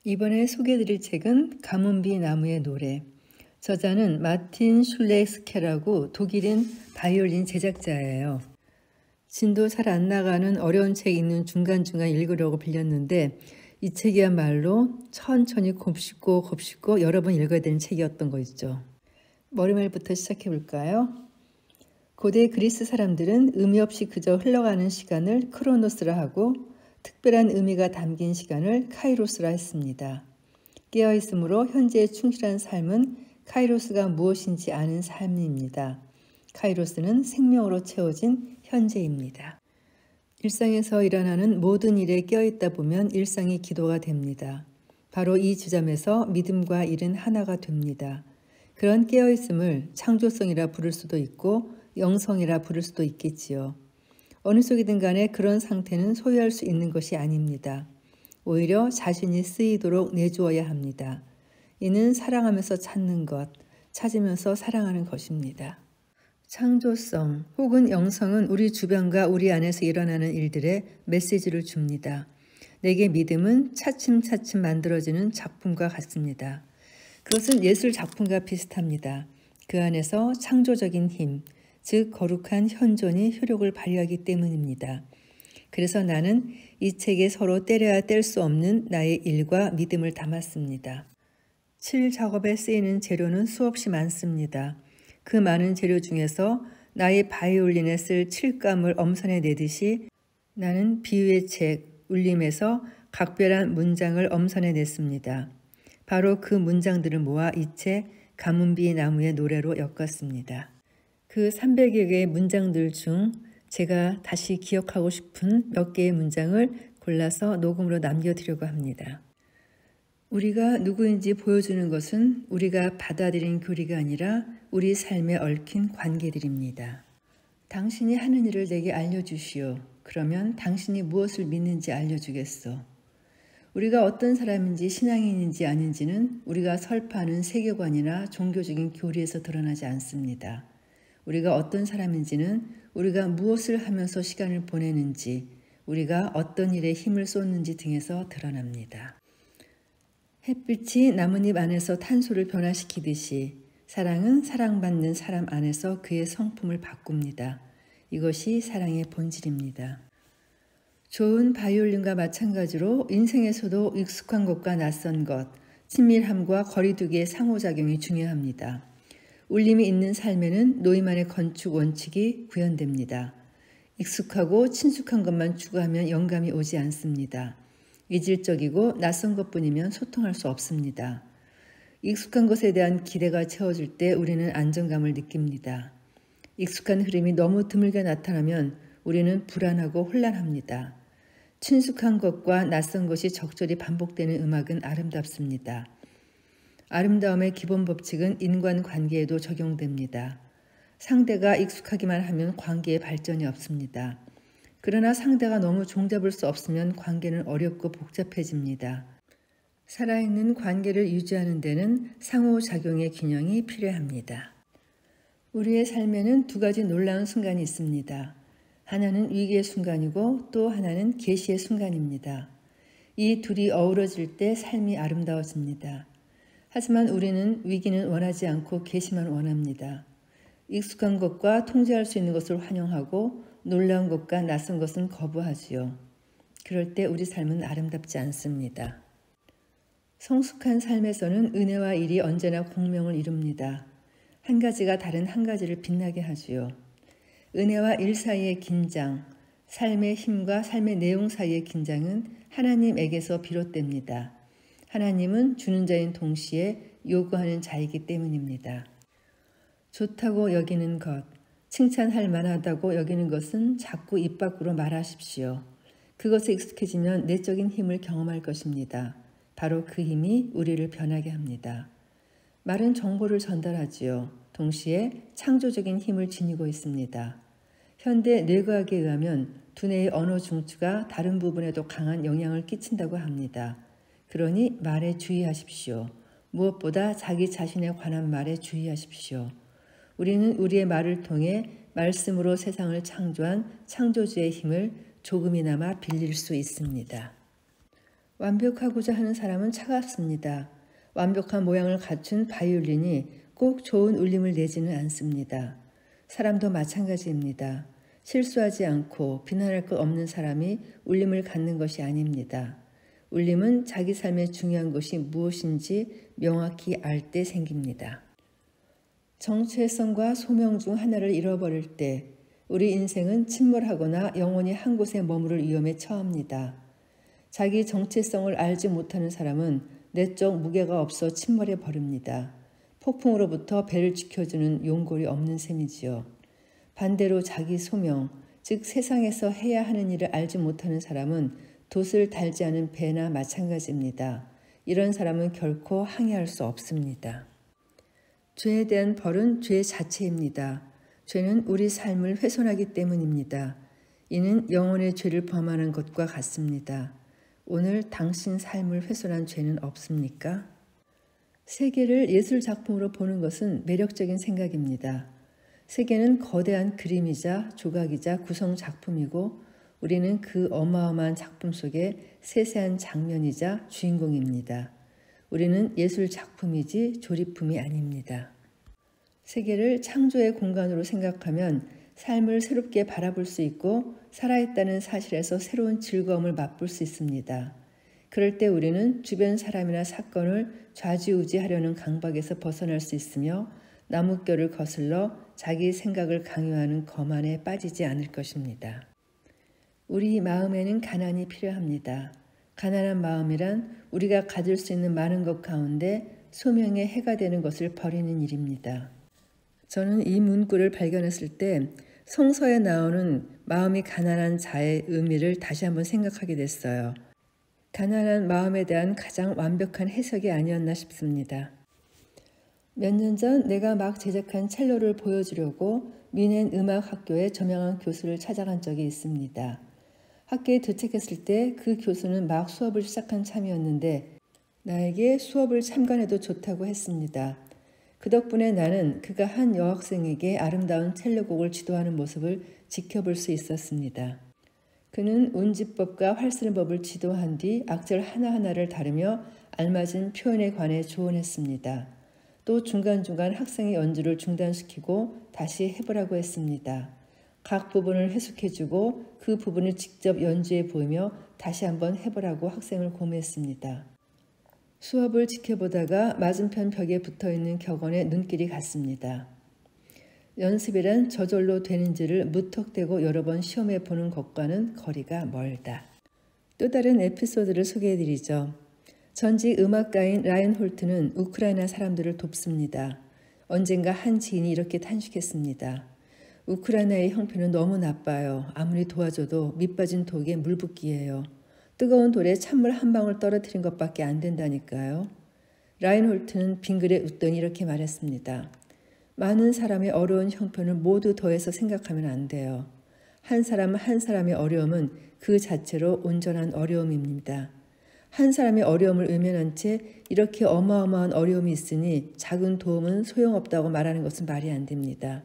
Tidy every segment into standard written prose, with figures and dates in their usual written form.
이번에 소개해드릴 책은 가문비 나무의 노래. 저자는 마틴 슐레스케라고 독일인 바이올린 제작자예요. 진도 잘 안 나가는 어려운 책 읽는 중간중간 읽으려고 빌렸는데 이 책이야말로 천천히 곱씹고 여러 번 읽어야 되는 책이었던 거 있죠. 머리말부터 시작해 볼까요? 고대 그리스 사람들은 의미 없이 그저 흘러가는 시간을 크로노스라 하고 특별한 의미가 담긴 시간을 카이로스라 했습니다. 깨어있으므로 현재에 충실한 삶은 카이로스가 무엇인지 아는 삶입니다. 카이로스는 생명으로 채워진 현재입니다. 일상에서 일어나는 모든 일에 깨어있다 보면 일상이 기도가 됩니다. 바로 이 지점에서 믿음과 일은 하나가 됩니다. 그런 깨어있음을 창조성이라 부를 수도 있고 영성이라 부를 수도 있겠지요. 어느 쪽이든 간에 그런 상태는 소유할 수 있는 것이 아닙니다. 오히려 자신이 쓰이도록 내주어야 합니다. 이는 사랑하면서 찾는 것, 찾으면서 사랑하는 것입니다. 창조성 혹은 영성은 우리 주변과 우리 안에서 일어나는 일들에 메시지를 줍니다. 내게 믿음은 차츰차츰 만들어지는 작품과 같습니다. 그것은 예술 작품과 비슷합니다. 그 안에서 창조적인 힘, 즉 거룩한 현존이 효력을 발휘하기 때문입니다. 그래서 나는 이 책에 서로 때려야 뗄 수 없는 나의 일과 믿음을 담았습니다. 칠 작업에 쓰이는 재료는 수없이 많습니다. 그 많은 재료 중에서 나의 바이올린에 쓸 칠감을 엄선해 내듯이 나는 비유의 책 울림에서 각별한 문장을 엄선해 냈습니다. 바로 그 문장들을 모아 이 책 가문비 나무의 노래로 엮었습니다. 그 300여 개의 문장들 중 제가 다시 기억하고 싶은 몇 개의 문장을 골라서 녹음으로 남겨드리려고 합니다. 우리가 누구인지 보여주는 것은 우리가 받아들인 교리가 아니라 우리 삶에 얽힌 관계들입니다. 당신이 하는 일을 내게 알려주시오. 그러면 당신이 무엇을 믿는지 알려주겠소. 우리가 어떤 사람인지 신앙인인지 아닌지는 우리가 설파하는 세계관이나 종교적인 교리에서 드러나지 않습니다. 우리가 어떤 사람인지는 우리가 무엇을 하면서 시간을 보내는지, 우리가 어떤 일에 힘을 쏟는지 등에서 드러납니다. 햇빛이 나뭇잎 안에서 탄소를 변화시키듯이 사랑은 사랑받는 사람 안에서 그의 성품을 바꿉니다. 이것이 사랑의 본질입니다. 좋은 바이올린과 마찬가지로 인생에서도 익숙한 것과 낯선 것, 친밀함과 거리두기의 상호작용이 중요합니다. 울림이 있는 삶에는 노이만의 건축 원칙이 구현됩니다. 익숙하고 친숙한 것만 추구하면 영감이 오지 않습니다. 이질적이고 낯선 것뿐이면 소통할 수 없습니다. 익숙한 것에 대한 기대가 채워질 때 우리는 안정감을 느낍니다. 익숙한 흐름이 너무 드물게 나타나면 우리는 불안하고 혼란합니다. 친숙한 것과 낯선 것이 적절히 반복되는 음악은 아름답습니다. 아름다움의 기본 법칙은 인간관계에도 적용됩니다. 상대가 익숙하기만 하면 관계에 발전이 없습니다. 그러나 상대가 너무 종잡을 수 없으면 관계는 어렵고 복잡해집니다. 살아있는 관계를 유지하는 데는 상호작용의 균형이 필요합니다. 우리의 삶에는 두 가지 놀라운 순간이 있습니다. 하나는 위기의 순간이고 또 하나는 계시의 순간입니다. 이 둘이 어우러질 때 삶이 아름다워집니다. 하지만 우리는 위기는 원하지 않고 계시만 원합니다. 익숙한 것과 통제할 수 있는 것을 환영하고 놀라운 것과 낯선 것은 거부하지요. 그럴 때 우리 삶은 아름답지 않습니다. 성숙한 삶에서는 은혜와 일이 언제나 공명을 이룹니다. 한 가지가 다른 한 가지를 빛나게 하지요. 은혜와 일 사이의 긴장, 삶의 힘과 삶의 내용 사이의 긴장은 하나님에게서 비롯됩니다. 하나님은 주는 자인 동시에 요구하는 자이기 때문입니다. 좋다고 여기는 것, 칭찬할 만하다고 여기는 것은 자꾸 입 밖으로 말하십시오. 그것에 익숙해지면 내적인 힘을 경험할 것입니다. 바로 그 힘이 우리를 변하게 합니다. 말은 정보를 전달하지요. 동시에 창조적인 힘을 지니고 있습니다. 현대 뇌과학에 의하면 두뇌의 언어 중추가 다른 부분에도 강한 영향을 끼친다고 합니다. 그러니 말에 주의하십시오. 무엇보다 자기 자신에 관한 말에 주의하십시오. 우리는 우리의 말을 통해 말씀으로 세상을 창조한 창조주의 힘을 조금이나마 빌릴 수 있습니다. 완벽하고자 하는 사람은 차갑습니다. 완벽한 모양을 갖춘 바이올린이 꼭 좋은 울림을 내지는 않습니다. 사람도 마찬가지입니다. 실수하지 않고 비난할 것 없는 사람이 울림을 갖는 것이 아닙니다. 울림은 자기 삶에 중요한 것이 무엇인지 명확히 알 때 생깁니다. 정체성과 소명 중 하나를 잃어버릴 때 우리 인생은 침몰하거나 영원히 한 곳에 머무를 위험에 처합니다. 자기 정체성을 알지 못하는 사람은 내적 무게가 없어 침몰해 버립니다. 폭풍으로부터 배를 지켜주는 용골이 없는 셈이지요. 반대로 자기 소명, 즉 세상에서 해야 하는 일을 알지 못하는 사람은 돛을 달지 않은 배나 마찬가지입니다. 이런 사람은 결코 항해할 수 없습니다. 죄에 대한 벌은 죄 자체입니다. 죄는 우리 삶을 훼손하기 때문입니다. 이는 영혼의 죄를 범하는 것과 같습니다. 오늘 당신 삶을 훼손한 죄는 없습니까? 세계를 예술 작품으로 보는 것은 매력적인 생각입니다. 세계는 거대한 그림이자 조각이자 구성 작품이고 우리는 그 어마어마한 작품 속의 세세한 장면이자 주인공입니다. 우리는 예술 작품이지 조립품이 아닙니다. 세계를 창조의 공간으로 생각하면 삶을 새롭게 바라볼 수 있고 살아있다는 사실에서 새로운 즐거움을 맛볼 수 있습니다. 그럴 때 우리는 주변 사람이나 사건을 좌지우지하려는 강박에서 벗어날 수 있으며 나뭇결을 거슬러 자기 생각을 강요하는 거만에 빠지지 않을 것입니다. 우리 마음에는 가난이 필요합니다. 가난한 마음이란 우리가 가질 수 있는 많은 것 가운데 소명에 해가 되는 것을 버리는 일입니다. 저는 이 문구를 발견했을 때 성서에 나오는 마음이 가난한 자의 의미를 다시 한번 생각하게 됐어요. 가난한 마음에 대한 가장 완벽한 해석이 아니었나 싶습니다. 몇 년 전 내가 막 제작한 첼로를 보여주려고 미넨 음악학교의 저명한 교수를 찾아간 적이 있습니다. 학교에 도착했을 때 그 교수는 막 수업을 시작한 참이었는데 나에게 수업을 참관해도 좋다고 했습니다. 그 덕분에 나는 그가 한 여학생에게 아름다운 첼로곡을 지도하는 모습을 지켜볼 수 있었습니다. 그는 운지법과 활쓰는 법을 지도한 뒤 악절 하나하나를 다루며 알맞은 표현에 관해 조언했습니다. 또 중간중간 학생의 연주를 중단시키고 다시 해보라고 했습니다. 각 부분을 해석해주고 그 부분을 직접 연주해 보이며 다시 한번 해보라고 학생을 고무했습니다. 수업을 지켜보다가 맞은편 벽에 붙어있는 격언에 눈길이 갔습니다. 연습이란 저절로 되는지를 무턱대고 여러 번 시험해 보는 것과는 거리가 멀다. 또 다른 에피소드를 소개해드리죠. 전직 음악가인 라인홀트는 우크라이나 사람들을 돕습니다. 언젠가 한 지인이 이렇게 탄식했습니다. 우크라이나의 형편은 너무 나빠요. 아무리 도와줘도 밑빠진 독에 물 붓기예요. 뜨거운 돌에 찬물 한 방울 떨어뜨린 것밖에 안 된다니까요. 라인홀트는 빙그레 웃더니 이렇게 말했습니다. 많은 사람의 어려운 형편을 모두 더해서 생각하면 안 돼요. 한 사람 한 사람의 어려움은 그 자체로 온전한 어려움입니다. 한 사람의 어려움을 외면한 채 이렇게 어마어마한 어려움이 있으니 작은 도움은 소용없다고 말하는 것은 말이 안 됩니다.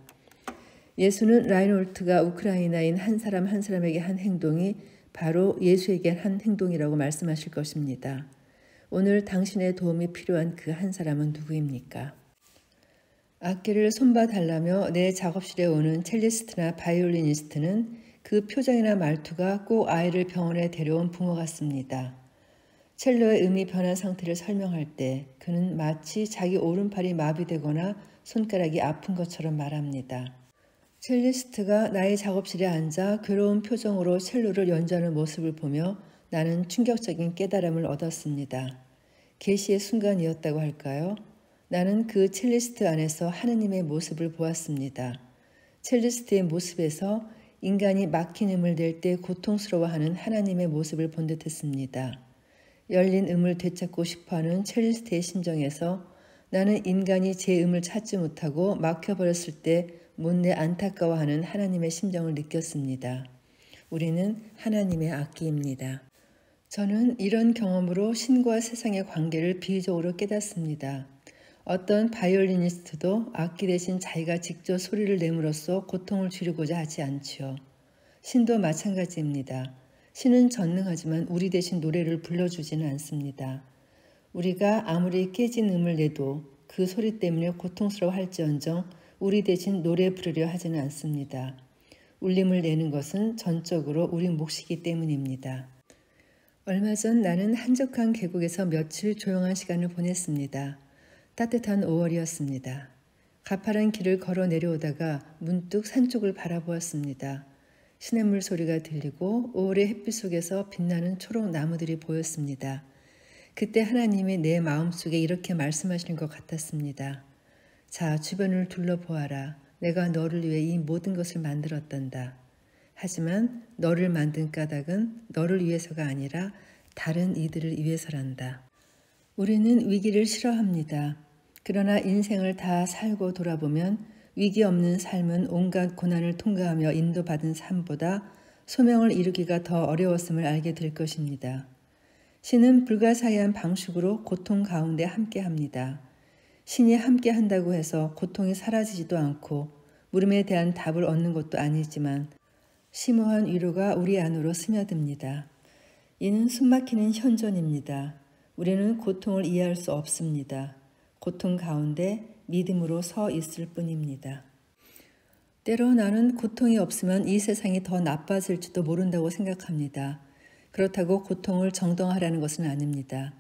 예수는 라인홀트가 우크라이나인 한 사람 한 사람에게 한 행동이 바로 예수에게 한 행동이라고 말씀하실 것입니다. 오늘 당신의 도움이 필요한 그 한 사람은 누구입니까? 악기를 손봐달라며 내 작업실에 오는 첼리스트나 바이올리니스트는 그 표정이나 말투가 꼭 아이를 병원에 데려온 부모 같습니다. 첼로의 음이 변한 상태를 설명할 때 그는 마치 자기 오른팔이 마비되거나 손가락이 아픈 것처럼 말합니다. 첼리스트가 나의 작업실에 앉아 괴로운 표정으로 첼로를 연주하는 모습을 보며 나는 충격적인 깨달음을 얻었습니다. 계시의 순간이었다고 할까요? 나는 그 첼리스트 안에서 하느님의 모습을 보았습니다. 첼리스트의 모습에서 인간이 막힌 음을 낼 때 고통스러워하는 하나님의 모습을 본 듯했습니다. 열린 음을 되찾고 싶어하는 첼리스트의 심정에서 나는 인간이 제 음을 찾지 못하고 막혀버렸을 때 못내 안타까워하는 하나님의 심정을 느꼈습니다. 우리는 하나님의 악기입니다. 저는 이런 경험으로 신과 세상의 관계를 비유적으로 깨닫습니다. 어떤 바이올리니스트도 악기 대신 자기가 직접 소리를 내므로써 고통을 줄이고자 하지 않지요. 신도 마찬가지입니다. 신은 전능하지만 우리 대신 노래를 불러주지는 않습니다. 우리가 아무리 깨진 음을 내도 그 소리 때문에 고통스러워할지언정 우리 대신 노래 부르려 하지는 않습니다. 울림을 내는 것은 전적으로 우리 몫이기 때문입니다. 얼마 전 나는 한적한 계곡에서 며칠 조용한 시간을 보냈습니다. 따뜻한 5월이었습니다. 가파른 길을 걸어 내려오다가 문득 산 쪽을 바라보았습니다. 시냇물 소리가 들리고 5월의 햇빛 속에서 빛나는 초록 나무들이 보였습니다. 그때 하나님이 내 마음속에 이렇게 말씀하시는 것 같았습니다. 자, 주변을 둘러보아라. 내가 너를 위해 이 모든 것을 만들었단다. 하지만 너를 만든 까닭은 너를 위해서가 아니라 다른 이들을 위해서란다. 우리는 위기를 싫어합니다. 그러나 인생을 다 살고 돌아보면 위기 없는 삶은 온갖 고난을 통과하며 인도받은 삶보다 소명을 이루기가 더 어려웠음을 알게 될 것입니다. 신은 불가사의한 방식으로 고통 가운데 함께합니다. 신이 함께한다고 해서 고통이 사라지지도 않고 물음에 대한 답을 얻는 것도 아니지만 심오한 위로가 우리 안으로 스며듭니다. 이는 숨막히는 현존입니다. 우리는 고통을 이해할 수 없습니다. 고통 가운데 믿음으로 서 있을 뿐입니다. 때로 나는 고통이 없으면 이 세상이 더 나빠질지도 모른다고 생각합니다. 그렇다고 고통을 정당화하라는 것은 아닙니다.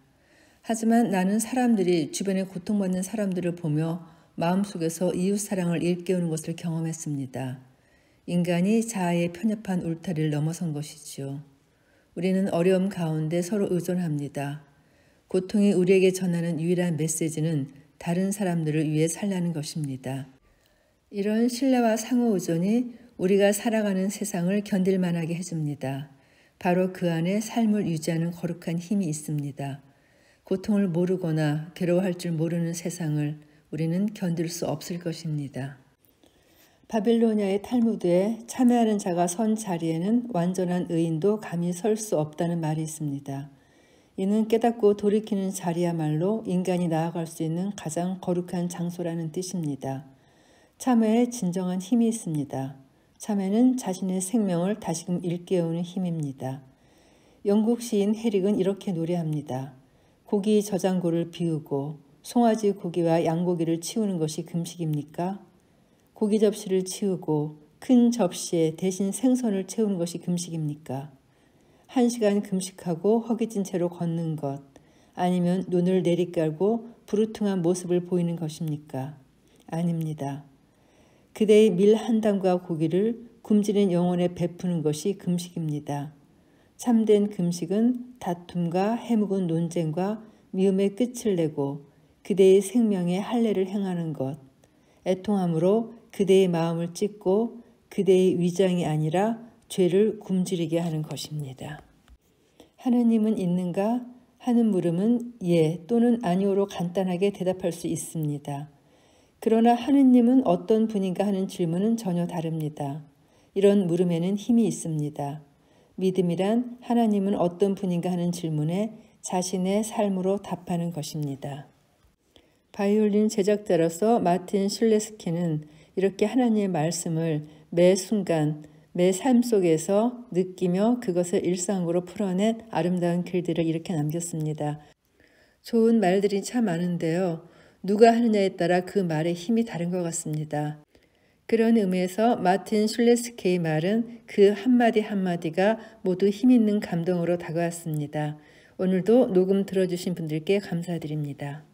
하지만 나는 사람들이 주변에 고통받는 사람들을 보며 마음속에서 이웃사랑을 일깨우는 것을 경험했습니다. 인간이 자아에 편협한 울타리를 넘어선 것이지요. 우리는 어려움 가운데 서로 의존합니다. 고통이 우리에게 전하는 유일한 메시지는 다른 사람들을 위해 살라는 것입니다. 이런 신뢰와 상호 의존이 우리가 살아가는 세상을 견딜만하게 해줍니다. 바로 그 안에 삶을 유지하는 거룩한 힘이 있습니다. 고통을 모르거나 괴로워할 줄 모르는 세상을 우리는 견딜 수 없을 것입니다. 바빌로니아의 탈무드에 참회하는 자가 선 자리에는 완전한 의인도 감히 설 수 없다는 말이 있습니다. 이는 깨닫고 돌이키는 자리야말로 인간이 나아갈 수 있는 가장 거룩한 장소라는 뜻입니다. 참회에 진정한 힘이 있습니다. 참회는 자신의 생명을 다시금 일깨우는 힘입니다. 영국 시인 해릭은 이렇게 노래합니다. 고기 저장고를 비우고 송아지 고기와 양고기를 치우는 것이 금식입니까? 고기 접시를 치우고 큰 접시에 대신 생선을 채우는 것이 금식입니까? 1시간 금식하고 허기진 채로 걷는 것, 아니면 눈을 내리깔고 부르퉁한 모습을 보이는 것입니까? 아닙니다. 그대의 밀 한 담과 고기를 굶주린 영혼에 베푸는 것이 금식입니다. 참된 금식은 다툼과 해묵은 논쟁과 미움의 끝을 내고 그대의 생명에 할례를 행하는 것, 애통함으로 그대의 마음을 찢고 그대의 위장이 아니라 죄를 굶주리게 하는 것입니다. 하느님은 있는가? 하는 물음은 예 또는 아니오로 간단하게 대답할 수 있습니다. 그러나 하느님은 어떤 분인가 하는 질문은 전혀 다릅니다. 이런 물음에는 힘이 있습니다. 믿음이란 하나님은 어떤 분인가 하는 질문에 자신의 삶으로 답하는 것입니다. 바이올린 제작자로서 마틴 슐레스키는 이렇게 하나님의 말씀을 매 순간, 매 삶 속에서 느끼며 그것을 일상으로 풀어낸 아름다운 글들을 이렇게 남겼습니다. 좋은 말들이 참 많은데요. 누가 하느냐에 따라 그 말의 힘이 다른 것 같습니다. 그런 의미에서 마틴 슐레스키의 말은 그 한마디 한마디가 모두 힘있는 감동으로 다가왔습니다. 오늘도 녹음 들어주신 분들께 감사드립니다.